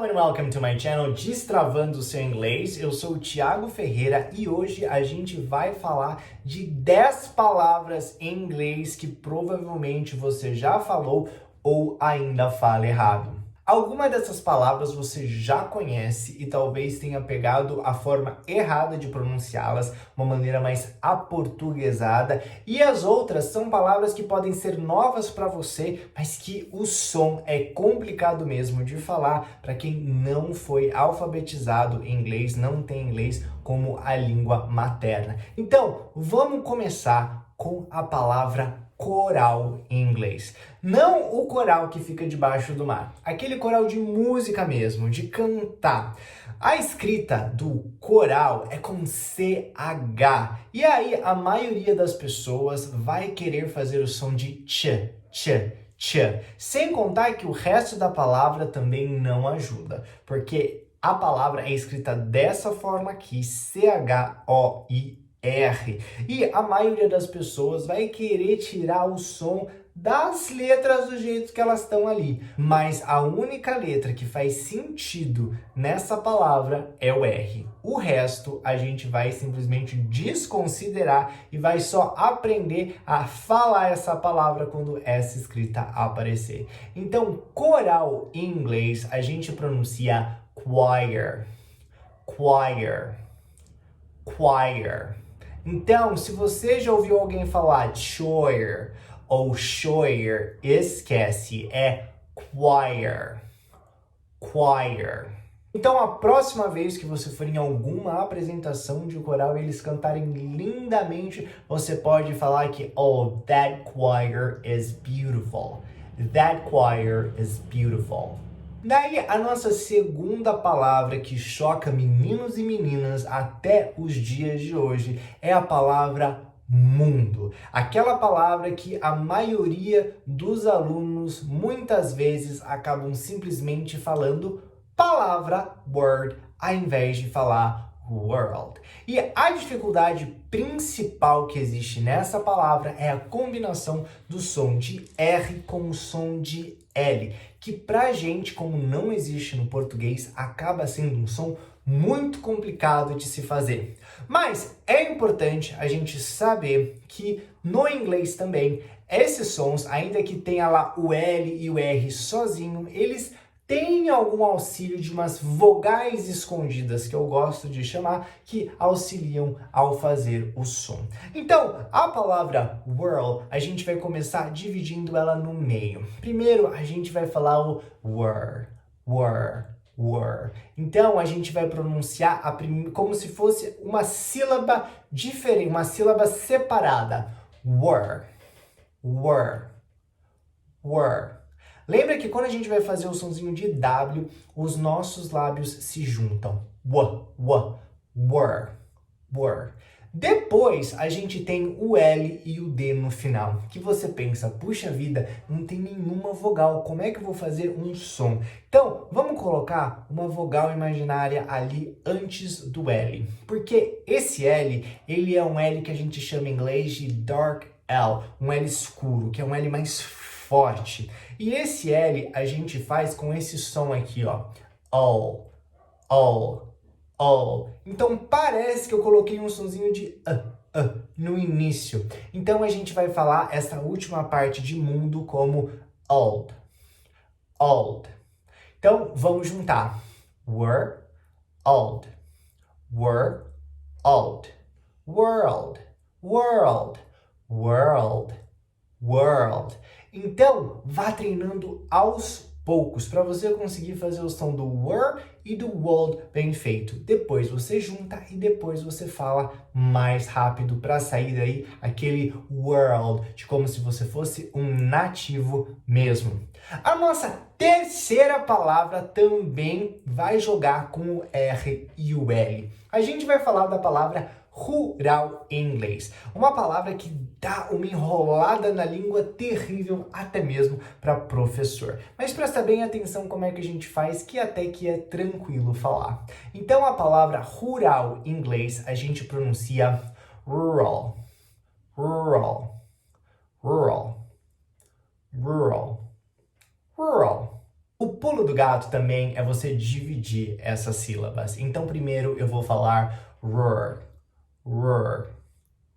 and welcome to my channel Destravando o Seu Inglês. Eu sou o Thiago Ferreira e hoje a gente vai falar de 10 palavras em inglês que provavelmente você já falou ou ainda fala errado. Algumas dessas palavras você já conhece e talvez tenha pegado a forma errada de pronunciá-las, uma maneira mais aportuguesada, e as outras são palavras que podem ser novas para você, mas que o som é complicado mesmo de falar para quem não foi alfabetizado em inglês, não tem inglês como a língua materna. Então, vamos começar com a palavra coral em inglês. Não o coral que fica debaixo do mar, aquele coral de música mesmo, de cantar. A escrita do coral é com CH. E aí a maioria das pessoas vai querer fazer o som de ch, ch, ch. Sem contar que o resto da palavra também não ajuda, porque a palavra é escrita dessa forma aqui, CHOI. E a maioria das pessoas vai querer tirar o som das letras do jeito que elas estão ali. Mas a única letra que faz sentido nessa palavra é o R. O resto a gente vai simplesmente desconsiderar e vai só aprender a falar essa palavra quando essa escrita aparecer. Então, coral em inglês a gente pronuncia choir, choir, choir. Então, se você já ouviu alguém falar choir ou choir, esquece, é choir, choir. Então, a próxima vez que você for em alguma apresentação de coral e eles cantarem lindamente, você pode falar que, oh, that choir is beautiful. That choir is beautiful. Daí, a nossa segunda palavra que choca meninos e meninas até os dias de hoje é a palavra mundo. Aquela palavra que a maioria dos alunos muitas vezes acabam simplesmente falando palavra word ao invés de falar world. E a dificuldade principal que existe nessa palavra é a combinação do som de R com o som de L, que pra gente, como não existe no português, acaba sendo um som muito complicado de se fazer. Mas é importante a gente saber que no inglês também, esses sons, ainda que tenha lá o L e o R sozinho, eles têm algum auxílio de umas vogais escondidas, que eu gosto de chamar, que auxiliam ao fazer o som. Então, a palavra world, a gente vai começar dividindo ela no meio. Primeiro, a gente vai falar o were, were, were. Então, a gente vai pronunciar como se fosse uma sílaba diferente, uma sílaba separada. Were, were, were. Lembra que quando a gente vai fazer o sonzinho de W, os nossos lábios se juntam. Were, were. Depois, a gente tem o L e o D no final, que você pensa, puxa vida, não tem nenhuma vogal, como é que eu vou fazer um som? Então, vamos colocar uma vogal imaginária ali antes do L, porque esse L, ele é um L que a gente chama em inglês de dark L, um L escuro, que é um L mais forte. E esse L a gente faz com esse som aqui, ó. All, all, all. Então parece que eu coloquei um sonzinho de no início. Então a gente vai falar essa última parte de mundo como old, old. Então vamos juntar. Were, old, were, old, world, world, world, world. Então, vá treinando aos poucos para você conseguir fazer o som do were e do world bem feito. Depois você junta e depois você fala mais rápido para sair daí aquele world, de como se você fosse um nativo mesmo. A nossa terceira palavra também vai jogar com o R e o L. A gente vai falar da palavra rural em inglês. Uma palavra que dá uma enrolada na língua terrível até mesmo para professor. Mas presta bem atenção como é que a gente faz, que até que é tranquilo falar. Então a palavra rural em inglês a gente pronuncia rural, rural, rural, rural, rural, O pulo do gato também é você dividir essas sílabas. Então, primeiro eu vou falar roar, roar,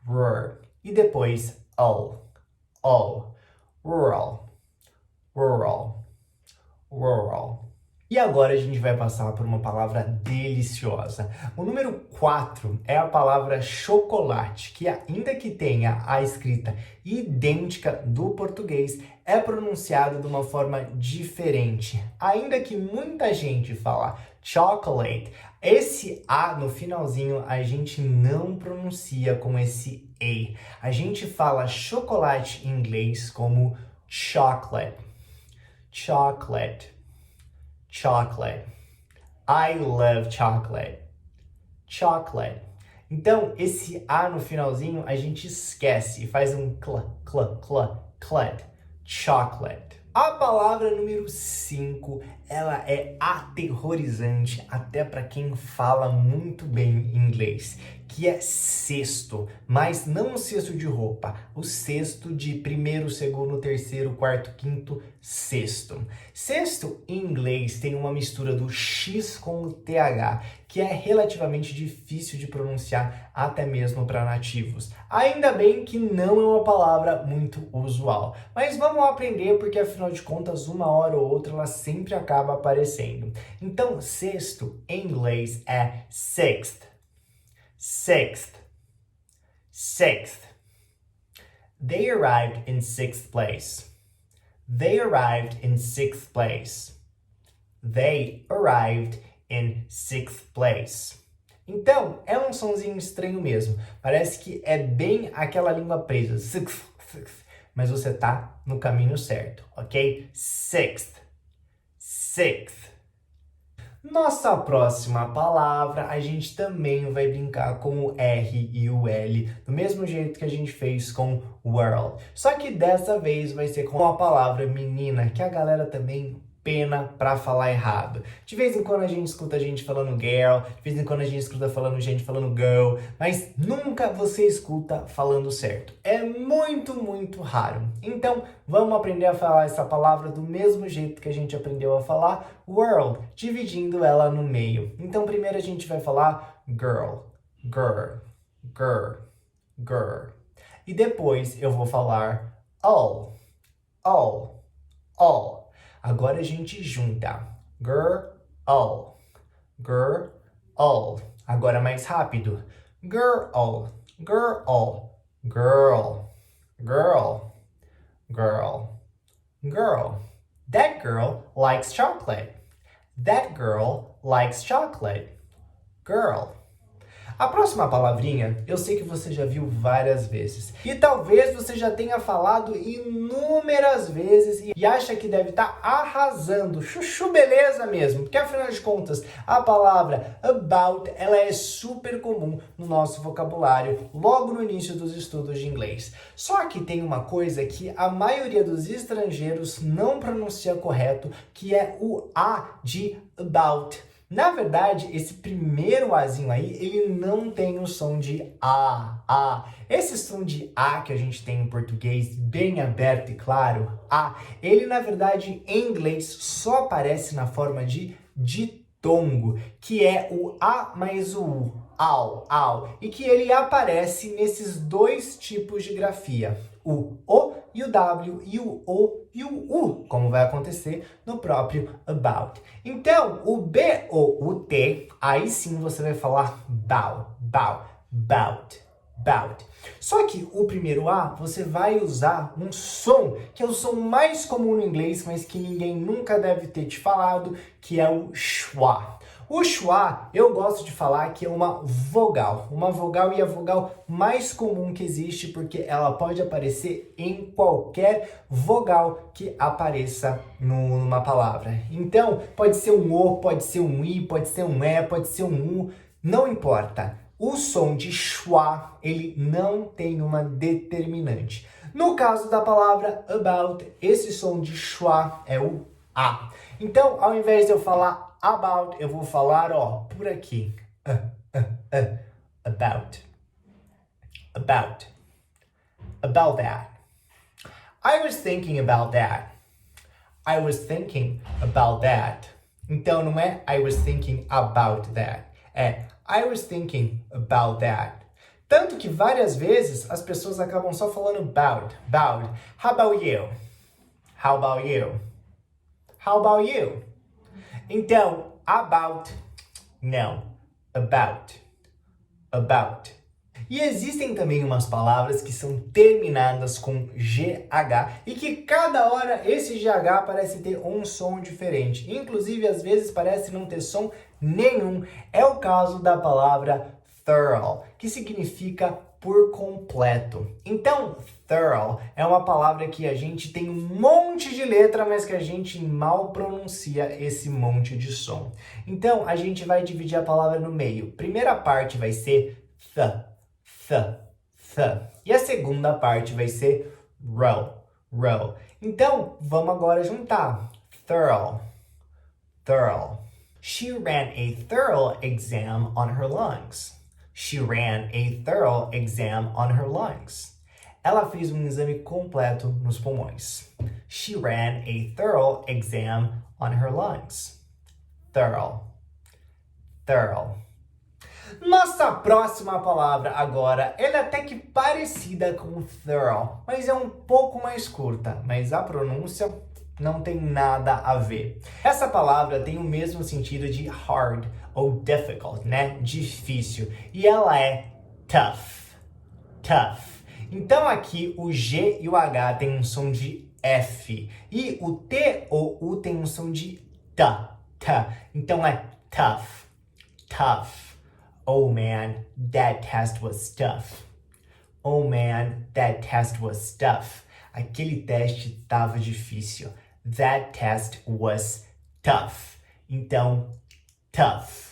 roar. E depois rural, rural, rural. E agora a gente vai passar por uma palavra deliciosa. O número 4 é a palavra chocolate, que ainda que tenha a escrita idêntica do português, é pronunciado de uma forma diferente. Ainda que muita gente fala chocolate, esse A no finalzinho a gente não pronuncia com esse E. A gente fala chocolate em inglês como chocolate, chocolate. Chocolate. I love chocolate. Chocolate. Então, esse A no finalzinho a gente esquece e faz um cled. Chocolate. A palavra número 5, ela é aterrorizante até para quem fala muito bem inglês, que é cesto, mas não o cesto de roupa, o cesto de primeiro, segundo, terceiro, quarto, quinto, sexto. Sexto em inglês tem uma mistura do X com o TH, que é relativamente difícil de pronunciar até mesmo para nativos. Ainda bem que não é uma palavra muito usual, mas vamos aprender porque afinal de contas uma hora ou outra ela sempre acaba aparecendo. Então, sexto em inglês é sixth. Sixth. Sixth. They arrived in sixth place. They arrived in sixth place. They arrived in sixth place. Então, é um sonzinho estranho mesmo. Parece que é bem aquela língua presa. Sixth, sixth. Mas você tá no caminho certo, ok? Sixth. Sixth. Nossa próxima palavra, a gente também vai brincar com o R e o L, do mesmo jeito que a gente fez com world. Só que dessa vez vai ser com a palavra menina, que a galera também pena pra falar errado. De vez em quando a gente escuta gente falando girl, de vez em quando a gente escuta falando gente falando girl, mas nunca você escuta falando certo. É muito, muito raro. Então, vamos aprender a falar essa palavra do mesmo jeito que a gente aprendeu a falar world, dividindo ela no meio. Então, primeiro a gente vai falar girl, girl, girl, girl. E depois eu vou falar all, all, all. Agora a gente junta. Girl, girl. Agora mais rápido. Girl, girl, girl, girl, girl, girl. That girl likes chocolate. That girl likes chocolate. Girl. A próxima palavrinha, eu sei que você já viu várias vezes. E talvez você já tenha falado inúmeras vezes e acha que deve estar arrasando. Chuchu beleza mesmo. Porque afinal de contas, a palavra about, ela é super comum no nosso vocabulário logo no início dos estudos de inglês. Só que tem uma coisa que a maioria dos estrangeiros não pronuncia correto, que é o A de about. Na verdade, esse primeiro Azinho aí, ele não tem o som de A. Esse som de A que a gente tem em português, bem aberto e claro, A, ele na verdade em inglês só aparece na forma de ditongo, que é o A mais o U, au, e que ele aparece nesses dois tipos de grafia, o O e o W e o O e o U, como vai acontecer no próprio about. Então, o B ou o T, aí sim você vai falar bout. Só que o primeiro A, você vai usar um som, que é o som mais comum no inglês, mas que ninguém nunca deve ter te falado, que é o schwa. O schwa, eu gosto de falar que é uma vogal e a vogal mais comum que existe, porque ela pode aparecer em qualquer vogal que apareça numa palavra. Então, pode ser um O, pode ser um I, pode ser um E, pode ser um U, não importa. O som de schwa, ele não tem uma determinante. No caso da palavra about, esse som de schwa é o A. Então, ao invés de eu falar about, eu vou falar, ó, por aqui. About that. I was thinking about that. I was thinking about that. Então não é I was thinking about that. É I was thinking about that. Tanto que várias vezes as pessoas acabam só falando about. How about you? How about you? How about you? Então, about, não. About. E existem também umas palavras que são terminadas com GH e que cada hora esse GH parece ter um som diferente. Inclusive, às vezes parece não ter som nenhum. É o caso da palavra thorough, que significa por completo. Então, thorough é uma palavra que a gente tem um monte de letra, mas que a gente mal pronuncia esse monte de som. Então, a gente vai dividir a palavra no meio. Primeira parte vai ser th. E a segunda parte vai ser row. Então, vamos agora juntar. Thorough. She ran a thorough exam on her lungs. Ela fez um exame completo nos pulmões. She ran a thorough exam on her lungs. Thorough. Nossa próxima palavra agora, ela é até que parecida com thorough, mas é um pouco mais curta, mas a pronúncia não tem nada a ver. Essa palavra tem o mesmo sentido de hard ou difficult, né? Difícil. E ela é tough. Então aqui o G e o H tem um som de F. E o T ou U tem um som de T. Então é tough. Oh man, that test was tough. Aquele teste tava difícil. That test was tough. Então, tough.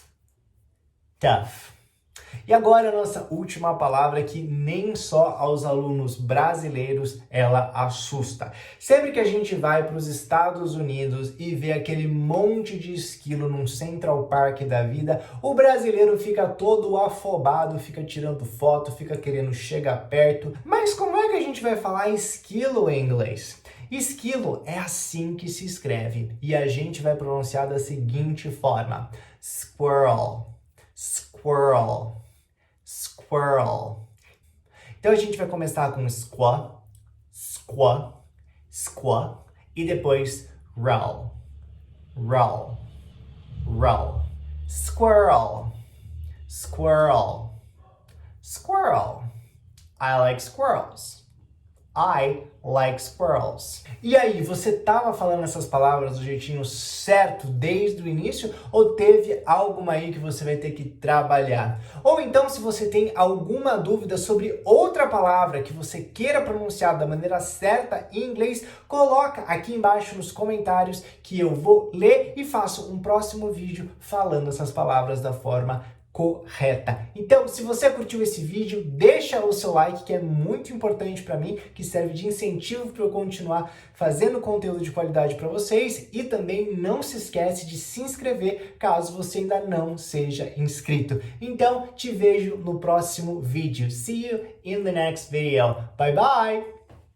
E agora a nossa última palavra que nem só aos alunos brasileiros ela assusta. Sempre que a gente vai para os Estados Unidos e vê aquele monte de esquilo num Central Park da vida, o brasileiro fica todo afobado, fica tirando foto, fica querendo chegar perto. Mas como é que a gente vai falar esquilo em inglês? Esquilo é assim que se escreve e a gente vai pronunciar da seguinte forma: squirrel. Então a gente vai começar com squaw, e depois roll. Squirrel. I like squirrels. E aí, você estava falando essas palavras do jeitinho certo desde o início ou teve alguma aí que você vai ter que trabalhar? Ou então, se você tem alguma dúvida sobre outra palavra que você queira pronunciar da maneira certa em inglês, coloca aqui embaixo nos comentários que eu vou ler e faço um próximo vídeo falando essas palavras da forma correta. Então, se você curtiu esse vídeo, deixa o seu like, que é muito importante para mim, que serve de incentivo para eu continuar fazendo conteúdo de qualidade para vocês, e também não se esquece de se inscrever caso você ainda não seja inscrito. Então, te vejo no próximo vídeo. See you in the next video. Bye bye!